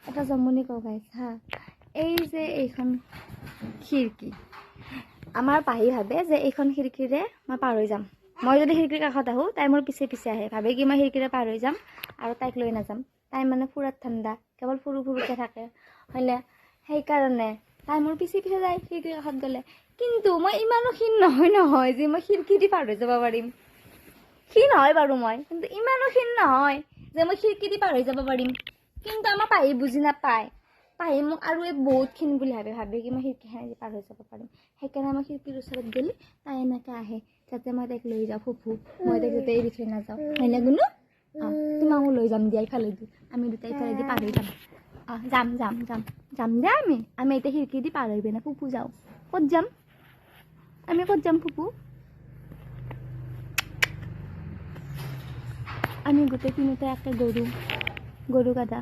এটা জমনি কওঁ গাইছ হা, এই যে এইখন খিৰিকী, আমাৰ পাহি ভাবে যে এইখন খিৰিকীৰে মই পাৰ হৈ যাম। মই যদি খিৰিকীৰ কাষত আহোঁ, তাই মোৰ পিছে পিছে আহে, ভাবে কি মই খিৰিকীৰে পাৰ হৈ যাম আৰু তাইক লৈ নাযাম। তাই মানে ফুৰাত ঠাণ্ডা, কেৱল ফুৰুকে থাকে হয়নে, সেইকাৰণে তাই মোৰ পিছে পিছে যায় খিৰিকীৰ কাষত গ'লে। কিন্তু মই ইমানো ক্ষীণ নহয় যে মই খিৰিকী দি পাৰ হৈ যাব পাৰিম। ক্ষীণ হয় বাৰু মই, কিন্তু ইমানো ক্ষীণ নহয় যে মই খিৰিকী দি পাৰ হৈ যাব পাৰিম। কিন্তু আমাৰ পাহি বুজি নাপায়, পাহি মোক আৰু এই বহুত ক্ষীণ বুলি ভাবে কি মই খিৰিকীখনেদি পাৰ হৈ যাব পাৰিম। সেইকাৰণে মই খিৰিকীৰ ওচৰত গ'লে তাই এনেকৈ আহে যাতে মই তাইক লৈ যাওঁ। ফুফু মই তাইক যাতে এৰি থৈ নাযাওঁ, হয়নে গুণু? তোমাকো লৈ যাম দিয়া ইফালেদি, আমি দুটাই ইফালেদি পাৰ হৈ যাম। যাম দে আমি এতিয়া খিৰিকী দি পাৰ হৈ পিনে ফুফু যাওঁ। ক'ত যাম আমি, ক'ত যাম ফুফু? আমি গোটেই তিনিটা একে গৰু গাদা।